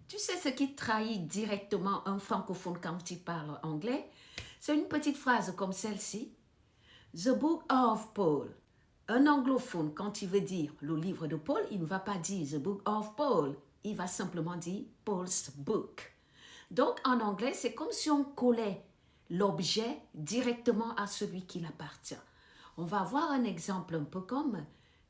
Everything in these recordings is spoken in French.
Tu sais ce qui trahit directement un francophone quand il parle anglais? C'est une petite phrase comme celle-ci. The Book of Paul. Un anglophone, quand il veut dire le livre de Paul, il ne va pas dire The Book of Paul. Il va simplement dire Paul's Book. Donc, en anglais, c'est comme si on collait l'objet directement à celui qui l'appartient. On va voir un exemple un peu comme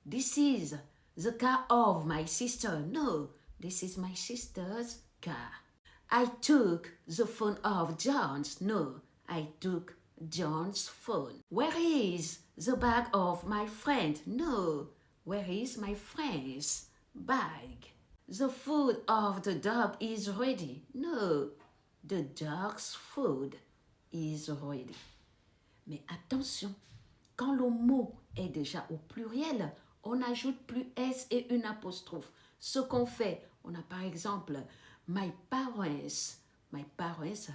This is the car of my sister. No, this is my sister's car. I took the phone of John's. No, I took John's phone. Where is the bag of my friend? No, where is my friend's bag? The food of the dog is ready. No, the dog's food is ready. Mais attention, quand le mot est déjà au pluriel, on n'ajoute plus S et une apostrophe. Ce qu'on fait, on a par exemple my parents'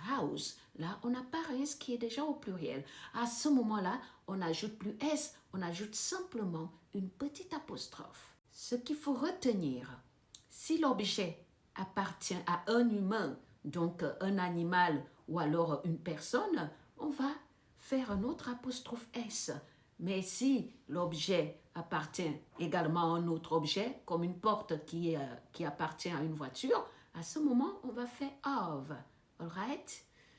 house. Là, on a parents qui est déjà au pluriel. À ce moment-là, on n'ajoute plus S, on ajoute simplement une petite apostrophe. Ce qu'il faut retenir, si l'objet appartient à un humain, donc un animal ou alors une personne, on va faire un autre apostrophe S. Mais si l'objet appartient également à un autre objet, comme une porte qui appartient à une voiture, à ce moment, on va faire of. All right?